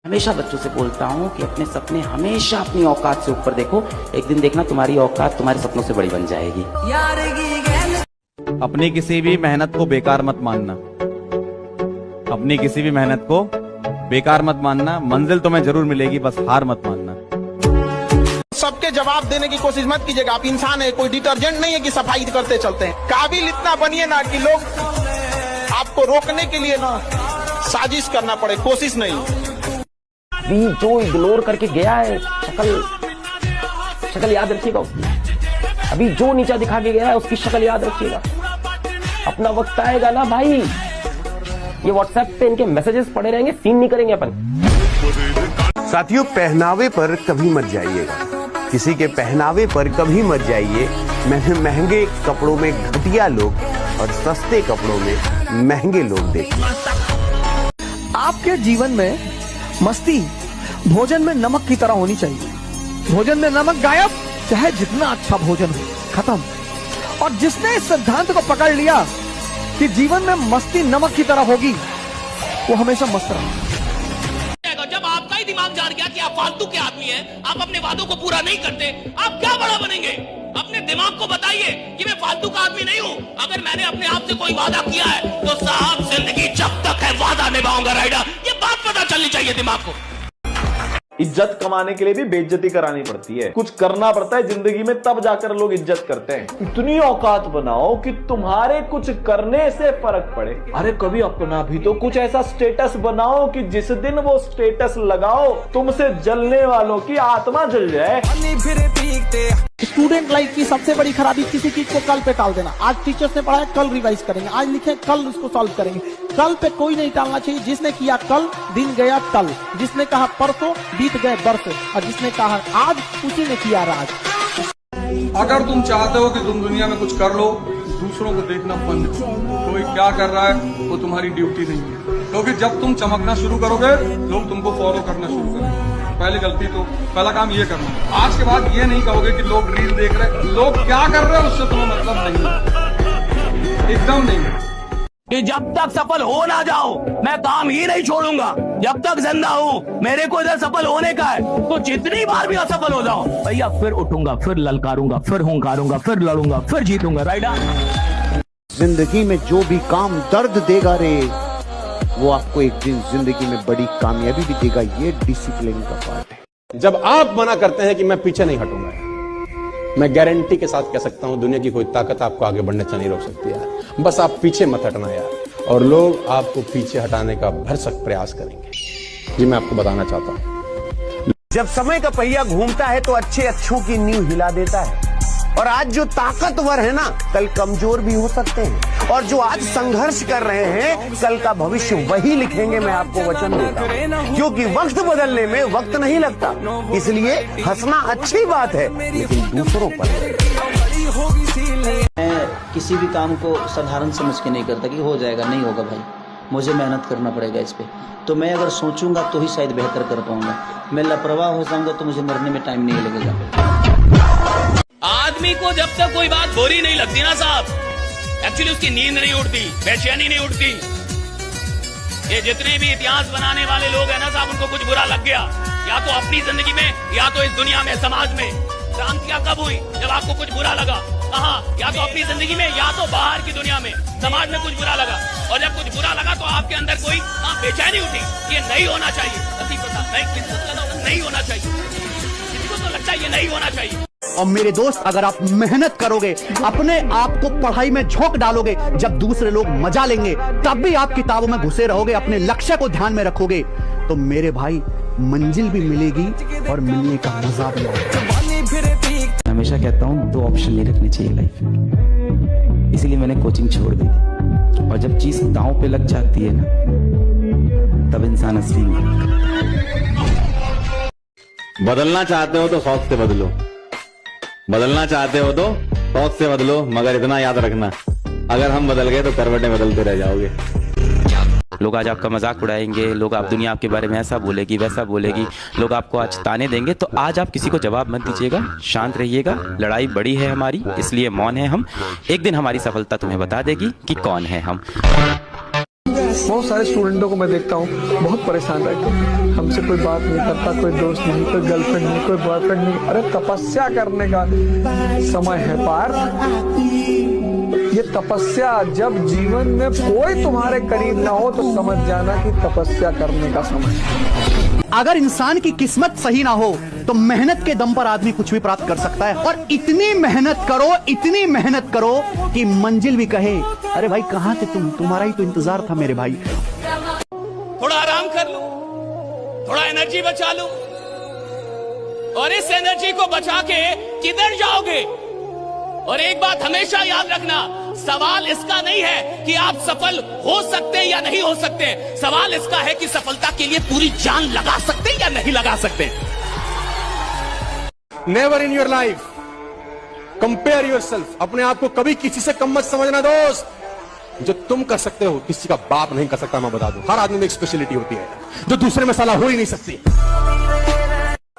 हमेशा बच्चों से बोलता हूँ कि अपने सपने हमेशा अपनी औकात से ऊपर देखो। एक दिन देखना तुम्हारी औकात तुम्हारे सपनों से बड़ी बन जाएगी। अपनी किसी भी मेहनत को बेकार मत मानना। अपनी किसी भी मेहनत को बेकार मत मानना। मंजिल तुम्हें जरूर मिलेगी, बस हार मत मानना। सबके जवाब देने की कोशिश मत कीजिएगा। आप इंसान है, कोई डिटर्जेंट नहीं है कि सफाई करते चलते हैं। काबिल इतना बनिए ना कि लोग आपको रोकने के लिए ना साजिश करना पड़े, कोशिश नहीं। अभी जो इग्नोर करके गया है, शक्ल याद रखिएगा उसकी। अभी जो नीचा दिखा के गया है उसकी शक्ल याद रखिएगा। अपना वक्त आएगा ना भाई, ये व्हाट्सएप पे इनके मैसेजेस पड़े रहेंगे, सीन नहीं करेंगे अपन। साथियों, पहनावे पर कभी मत जाइएगा, किसी के पहनावे पर कभी मत जाइए। महंगे कपड़ों में घटिया लोग और सस्ते कपड़ों में महंगे लोग देखें। आपके जीवन में मस्ती भोजन में नमक की तरह होनी चाहिए। भोजन में नमक गायब, चाहे जितना अच्छा भोजन हो, खत्म। और जिसने इस सिद्धांत को पकड़ लिया कि जीवन में मस्ती नमक की तरह होगी, वो हमेशा मस्त रहेगा। जब आपका ही दिमाग जान गया कि आप फालतू के आदमी हैं, आप अपने वादों को पूरा नहीं करते, आप क्या बड़ा बनेंगे? अपने दिमाग को बताइए कि मैं फालतू का आदमी नहीं हूं। अगर मैंने अपने आप से कोई वादा किया है तो साहब जिंदगी जब तक है वादा निभाऊंगा राइडर। ये बात पता चलनी चाहिए दिमाग को। इज्जत कमाने के लिए भी बेइज्जती करानी पड़ती है, कुछ करना पड़ता है जिंदगी में, तब जाकर लोग इज्जत करते हैं। इतनी औकात बनाओ कि तुम्हारे कुछ करने से फर्क पड़े। अरे कभी अपना भी तो कुछ ऐसा स्टेटस बनाओ कि जिस दिन वो स्टेटस लगाओ तुमसे जलने वालों की आत्मा जल जाए। स्टूडेंट लाइफ की सबसे बड़ी खराबी किसी चीज को कल पे टाल देना। आज टीचर्स ने पढ़ाया, कल रिवाइज करेंगे, आज लिखे कल उसको सॉल्व करेंगे। कल पे कोई नहीं टालना चाहिए। जिसने किया कल, दिन गया कल। जिसने कहा परसों, बीत गए बरसों। और जिसने कहा आज, उसी ने किया राज। अगर तुम चाहते हो कि तुम दुनिया में कुछ कर लो, दूसरों को देखना बंद करो। कोई क्या कर रहा है वो तुम्हारी ड्यूटी नहीं है, क्योंकि जब तुम चमकना शुरू करोगे लोग तुमको फॉलो करना शुरू करेंगे। पहली गलती तो पहला काम ये करना। आज के बाद ये नहीं कहोगे कि लोग रील देख रहे, लोग क्या कर रहे हैं उससे तुम्हें मतलब नहीं, एकदम नहीं। कि जब तक सफल हो ना जाओ मैं काम ही नहीं छोड़ूंगा। जब तक जिंदा हूँ मेरे को इधर सफल होने का है, तो जितनी बार भी असफल हो जाओ भैया फिर उठूंगा, फिर ललकारूंगा, फिर हुंकारूंगा, फिर लड़ूंगा, फिर जीतूंगा। राइट। जिंदगी में जो भी काम दर्द देगा रे, वो आपको एक दिन जिंदगी में बड़ी कामयाबी भी देगा। ये डिसिप्लिन का पार्ट है। जब आप मना करते हैं कि मैं पीछे नहीं हटूंगा, मैं गारंटी के साथ कह सकता हूं दुनिया की कोई ताकत आपको आगे बढ़ने से नहीं रोक सकती यार। बस आप पीछे मत हटना यार, और लोग आपको पीछे हटाने का भरसक प्रयास करेंगे। जी मैं आपको बताना चाहता हूं, जब समय का पहिया घूमता है तो अच्छे अच्छों की नींव हिला देता है। और आज जो ताकतवर है ना, कल कमजोर भी हो सकते हैं। और जो आज संघर्ष कर रहे हैं, कल का भविष्य वही लिखेंगे, मैं आपको वचन देता हूं। क्योंकि वक्त बदलने में वक्त नहीं लगता, इसलिए हंसना अच्छी बात है, लेकिन दूसरों पर। मैं किसी भी काम को साधारण समझ के नहीं करता कि हो जाएगा, नहीं होगा भाई, मुझे मेहनत करना पड़ेगा इस पे। तो मैं अगर सोचूंगा तो ही शायद बेहतर कर पाऊंगा। मैं लापरवाह हो जाऊंगा तो मुझे मरने में टाइम नहीं लगेगा। आदमी को जब तक कोई बात बुरी नहीं लगती ना साहब, एक्चुअली उसकी नींद नहीं उठती, बेचैनी नहीं उठती। ये जितने भी इतिहास बनाने वाले लोग हैं ना साहब, उनको कुछ बुरा लग गया, या तो अपनी जिंदगी में या तो इस दुनिया में, समाज में। क्रांतियां कब हुई? जब आपको कुछ बुरा लगा। कहाँ? या तो अपनी जिंदगी में या तो बाहर की दुनिया में, समाज में कुछ बुरा लगा। और जब कुछ बुरा लगा तो आपके अंदर कोई बेचैनी उठी, ये नहीं होना चाहिए। नहीं होना चाहिए, किसी को तो लगता है ये नहीं होना चाहिए। और मेरे दोस्त, अगर आप मेहनत करोगे, अपने आप को पढ़ाई में झोंक डालोगे, जब दूसरे लोग मजा लेंगे तब भी आप किताबों में घुसे रहोगे, अपने लक्ष्य को ध्यान में रखोगे, तो मेरे भाई मंजिल भी मिलेगी और मिलने का मजा भी आएगा। हमेशा कहता हूँ 2 ऑप्शन नहीं रखने चाहिए लाइफ में, इसीलिए मैंने कोचिंग छोड़ दी थी। और जब चीज दांव पे लग जाती है ना, तब इंसान असली में। बदलना चाहते हो तो शौक से बदलो, बदलना चाहते हो तो शौक से बदलो, मगर इतना याद रखना, अगर हम बदल गए तो करवटें बदलते रह जाओगे। लोग आज आपका मजाक उड़ाएंगे, लोग आप दुनिया आपके बारे में ऐसा बोलेगी वैसा बोलेगी, लोग आपको आज ताने देंगे, तो आज आप किसी को जवाब मत दीजिएगा, शांत रहिएगा। लड़ाई बड़ी है हमारी, इसलिए मौन है हम। एक दिन हमारी सफलता तुम्हें बता देगी कि कौन है हम। बहुत सारे स्टूडेंटों को मैं देखता हूँ बहुत परेशान रहते हैं, हमसे कोई बात नहीं करता, कोई दोस्त नहीं, कोई गर्लफ्रेंड नहीं, कोई बॉयफ्रेंड नहीं। अरे तपस्या करने का समय है पार। ये तपस्या, जब जीवन में कोई तुम्हारे करीब ना हो तो समझ जाना कि तपस्या करने का समय है। अगर इंसान की किस्मत सही ना हो तो मेहनत के दम पर आदमी कुछ भी प्राप्त कर सकता है। और इतनी मेहनत करो कि मंजिल भी कहे, अरे भाई कहाँ थे तुम, तुम्हारा ही तो इंतजार था मेरे भाई। थोड़ा आराम कर लो, थोड़ा एनर्जी बचा लो, और इस एनर्जी को बचा के किधर जाओगे? और एक बात हमेशा याद रखना, सवाल इसका नहीं है कि आप सफल हो सकते हैं या नहीं हो सकते, सवाल इसका है कि सफलता के लिए पूरी जान लगा सकते हैं या नहीं लगा सकते। Never in your life compare yourself. अपने आप को कभी किसी से कम मत समझना दोस्त। जो तुम कर सकते हो किसी का बाप नहीं कर सकता। मैं बता दूं, हर आदमी में एक स्पेशलिटी होती है जो दूसरे में साला हो ही नहीं सकती।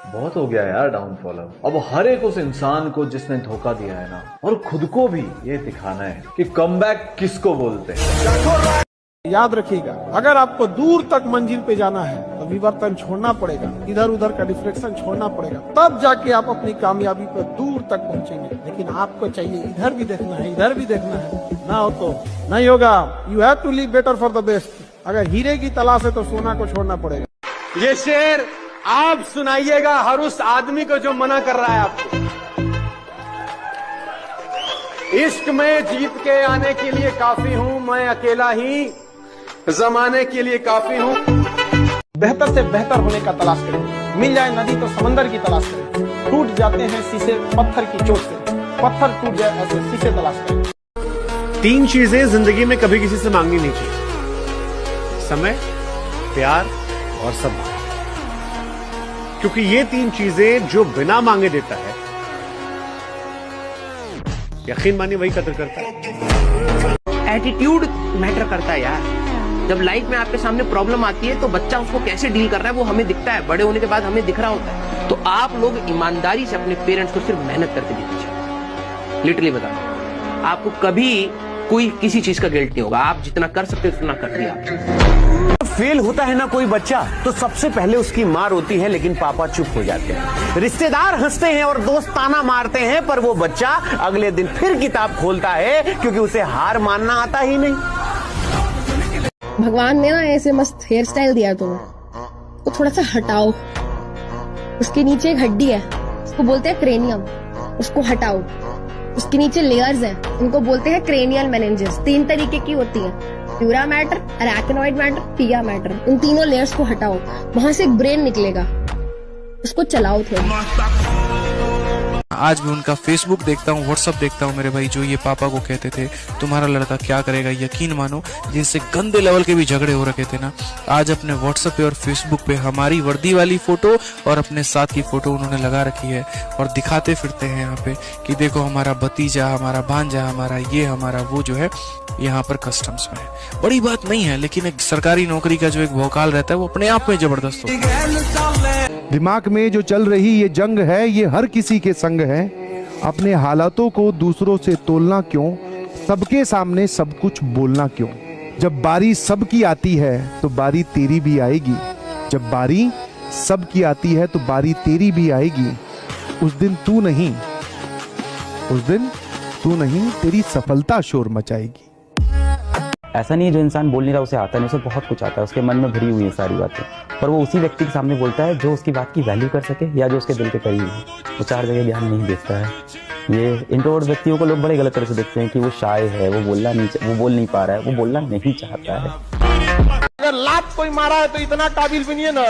बहुत हो गया यार डाउनफॉल। अब हर एक उस इंसान को जिसने धोखा दिया है ना, और खुद को भी ये दिखाना है कि कमबैक किसको बोलते हैं। याद रखिएगा, अगर आपको दूर तक मंजिल पे जाना है तो विवर्तन छोड़ना पड़ेगा, इधर उधर का डिफ्लेक्शन छोड़ना पड़ेगा, तब जाके आप अपनी कामयाबी पर दूर तक पहुंचेंगे। लेकिन आपको चाहिए इधर भी देखना है, इधर भी देखना है, ना हो तो नहीं होगा। You have to live better for the best. अगर हीरे की तलाश है तो सोना को छोड़ना पड़ेगा। ये शेर आप सुनाइएगा हर उस आदमी को जो मना कर रहा है आपको। इश्क में जीत के आने के लिए काफी हूं मैं अकेला ही, जमाने के लिए काफी हूं। बेहतर से बेहतर होने का तलाश करें। मिल जाए नदी तो समंदर की तलाश करें। टूट जाते हैं शीशे पत्थर की चोट से, पत्थर टूट जाए ऐसे शीशे तलाश करें। 3 चीजें जिंदगी में कभी किसी से मांगनी नहीं चाहिए: समय, प्यार और सम्मान। क्योंकि ये 3 चीजें जो बिना मांगे देता है, यकीन मानिए वही कदर करता है। एटीट्यूड मैटर करता है यार। जब लाइफ में आपके सामने प्रॉब्लम आती है तो बच्चा उसको कैसे डील कर रहा है वो हमें दिखता है, बड़े होने के बाद हमें दिख रहा होता है। तो आप लोग ईमानदारी से अपने पेरेंट्स को सिर्फ मेहनत करके दीजिए। लिटरली बता रहा हूं, आपको कभी कोई किसी चीज का गिल्ट नहीं होगा। आप जितना कर सकते हो उतना कर दिया। फेल होता है ना कोई बच्चा तो सबसे पहले उसकी मार होती है, लेकिन पापा चुप हो जाते हैं। रिश्तेदार हंसते हैं और दोस्त ताना मारते हैं, पर वो बच्चा अगले दिन फिर किताब खोलता है क्योंकि उसे हार मानना आता ही नहीं। भगवान ने ना ऐसे मस्त हेयर स्टाइल दिया तुम्हें, तो थोड़ा सा हटाओ। उसके नीचे एक हड्डी है, उसको बोलते हैं क्रेनियम, उसको हटाओ। उसके नीचे लेयर्स हैं, उनको बोलते हैं क्रेनियल मेनिंजेस। 3 तरीके की होती है, प्यूरा मैटर, अरैकिनोइड मैटर, पिया मैटर। इन तीनों लेयर्स को हटाओ, वहां से एक ब्रेन निकलेगा, उसको चलाओ थोड़ा। आज भी उनका फेसबुक देखता हूँ, व्हाट्सअप देखता हूँ मेरे भाई, जो ये पापा को कहते थे तुम्हारा लड़का क्या करेगा, यकीन मानो जिनसे गंदे लेवल के भी झगड़े हो रखे थे ना, आज अपने व्हाट्सएप पे और फेसबुक पे हमारी वर्दी वाली फोटो और अपने साथ की फोटो उन्होंने लगा रखी है और दिखाते फिरते हैं यहाँ पे कि देखो हमारा भतीजा, हमारा भांजा, हमारा ये, हमारा वो जो है यहाँ पर कस्टम्स में है। बड़ी बात नहीं है, लेकिन एक सरकारी नौकरी का जो एक भौकाल रहता है वो अपने आप में जबरदस्त होता है। दिमाग में जो चल रही ये जंग है, ये हर किसी के संग है। अपने हालातों को दूसरों से तोलना क्यों, सबके सामने सब कुछ बोलना क्यों। जब बारी सबकी आती है तो बारी तेरी भी आएगी। जब बारी सबकी आती है तो बारी तेरी भी आएगी। उस दिन तू नहीं तेरी सफलता शोर मचाएगी। ऐसा नहीं है जो इंसान बोल नहीं रहा उसे आता नहीं, उसे बहुत कुछ आता है, उसके मन में भरी हुई है सारी बातें, पर वो उसी व्यक्ति के सामने बोलता है जो उसकी बात की वैल्यू कर सके या जो उसके दिल के करीब है। वो 4 जगह ज्ञान नहीं देता है। ये इंट्रोवर्ट व्यक्तियों को लोग बड़े गलत तरह से देखते हैं कि वो शाय है, वो बोल नहीं पा रहा है, वो बोलना नहीं चाहता है। अगर लात कोई मारा है तो इतना काबिल बनिए ना,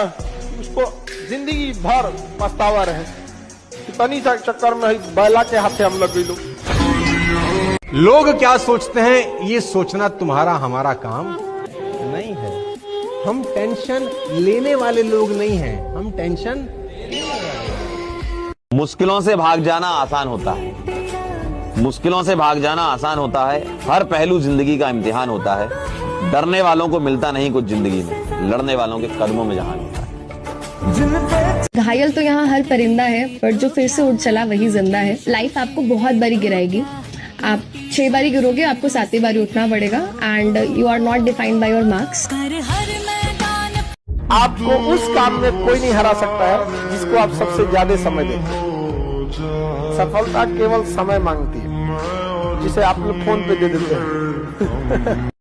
उसको जिंदगी भर पछतावा रहे। इतनी चक्कर में बैला के हाथे हम लग गई। लोग क्या सोचते हैं ये सोचना तुम्हारा हमारा काम नहीं है। हम टेंशन लेने वाले लोग नहीं हैं, हम टेंशन मुश्किलों से भाग जाना आसान होता है, मुश्किलों से भाग जाना आसान होता है। हर पहलू जिंदगी का इम्तिहान होता है। डरने वालों को मिलता नहीं कुछ जिंदगी में, लड़ने वालों के कदमों में जहान होता है। घायल तो यहाँ हर परिंदा है, पर जो फिर से उठ चला वही जिंदा है। लाइफ आपको बहुत बारी गिराएगी, आप 6 बारी गिरोगे, आपको 7वीं बारी उठना पड़ेगा and you are not defined by your marks. आपको उस काम में कोई नहीं हरा सकता है जिसको आप सबसे ज्यादा समय देते हैं। सफलता केवल समय मांगती है, जिसे आप लोग फोन पे दे देते हैं।